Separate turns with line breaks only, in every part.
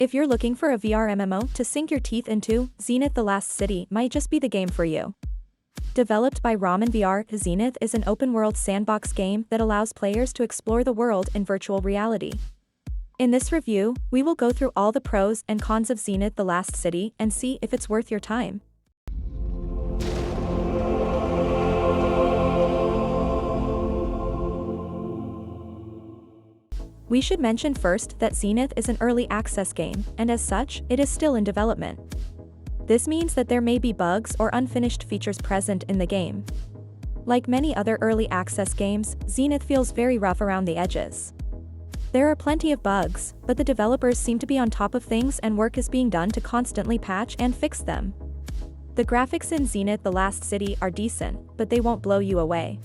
If you're looking for a VR MMO to sink your teeth into, Zenith the Last City might just be the game for you. Developed by RamenVR, Zenith is an open-world sandbox game that allows players to explore the world in virtual reality. In this review, we will go through all the pros and cons of Zenith the Last City and see if it's worth your time. We should mention first that Zenith is an early access game, and as such, it is still in development. This means that there may be bugs or unfinished features present in the game. Like many other early access games, Zenith feels very rough around the edges. There are plenty of bugs, but the developers seem to be on top of things and work is being done to constantly patch and fix them. The graphics in Zenith the Last City are decent, but they won't blow you away.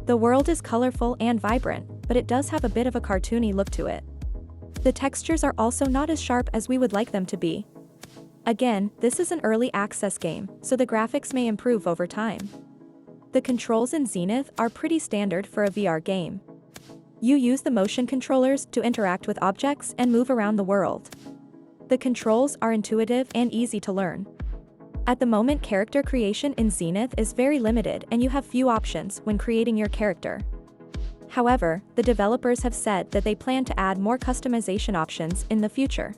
The world is colorful and vibrant, but it does have a bit of a cartoony look to it. The textures are also not as sharp as we would like them to be. Again, this is an early access game, so the graphics may improve over time. The controls in Zenith are pretty standard for a VR game. You use the motion controllers to interact with objects and move around the world. The controls are intuitive and easy to learn. At the moment, character creation in Zenith is very limited and you have few options when creating your character. However, the developers have said that they plan to add more customization options in the future.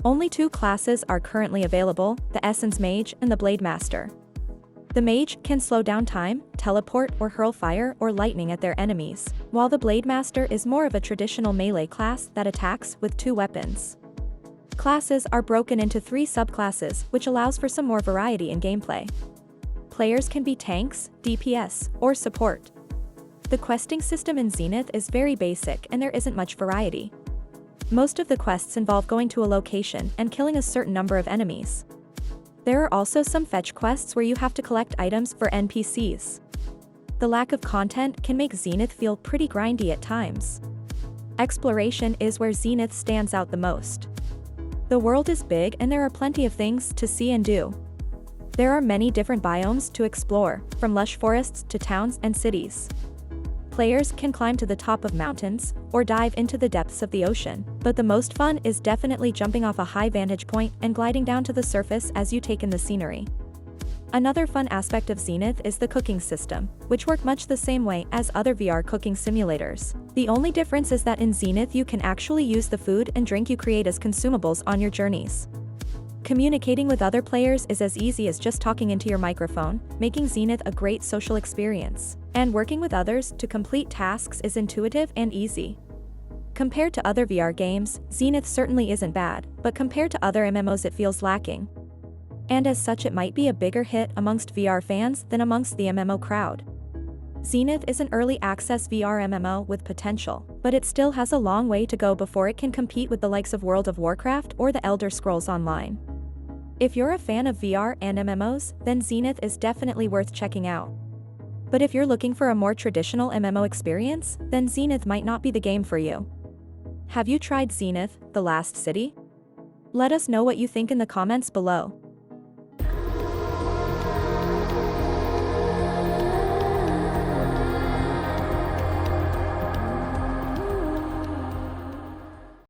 Only 2 classes are currently available, the Essence Mage and the Blade Master. The Mage can slow down time, teleport or hurl fire or lightning at their enemies, while the Blade Master is more of a traditional melee class that attacks with 2 weapons. Classes are broken into 3 subclasses, which allows for some more variety in gameplay. Players can be tanks, DPS, or support. The questing system in Zenith is very basic and there isn't much variety. Most of the quests involve going to a location and killing a certain number of enemies. There are also some fetch quests where you have to collect items for NPCs. The lack of content can make Zenith feel pretty grindy at times. Exploration is where Zenith stands out the most. The world is big and there are plenty of things to see and do. There are many different biomes to explore, from lush forests to towns and cities. Players can climb to the top of mountains, or dive into the depths of the ocean, but the most fun is definitely jumping off a high vantage point and gliding down to the surface as you take in the scenery. Another fun aspect of Zenith is the cooking system, which work much the same way as other VR cooking simulators. The only difference is that in Zenith you can actually use the food and drink you create as consumables on your journeys. Communicating with other players is as easy as just talking into your microphone, making Zenith a great social experience. And working with others to complete tasks is intuitive and easy. Compared to other VR games, Zenith certainly isn't bad, but compared to other MMOs it feels lacking. And as such it might be a bigger hit amongst VR fans than amongst the MMO crowd. Zenith is an early access VR MMO with potential, but it still has a long way to go before it can compete with the likes of World of Warcraft or the Elder Scrolls Online. If you're a fan of VR and MMOs, then Zenith is definitely worth checking out. But if you're looking for a more traditional MMO experience, then Zenith might not be the game for you. Have you tried Zenith the Last City? Let us know what you think in the comments below.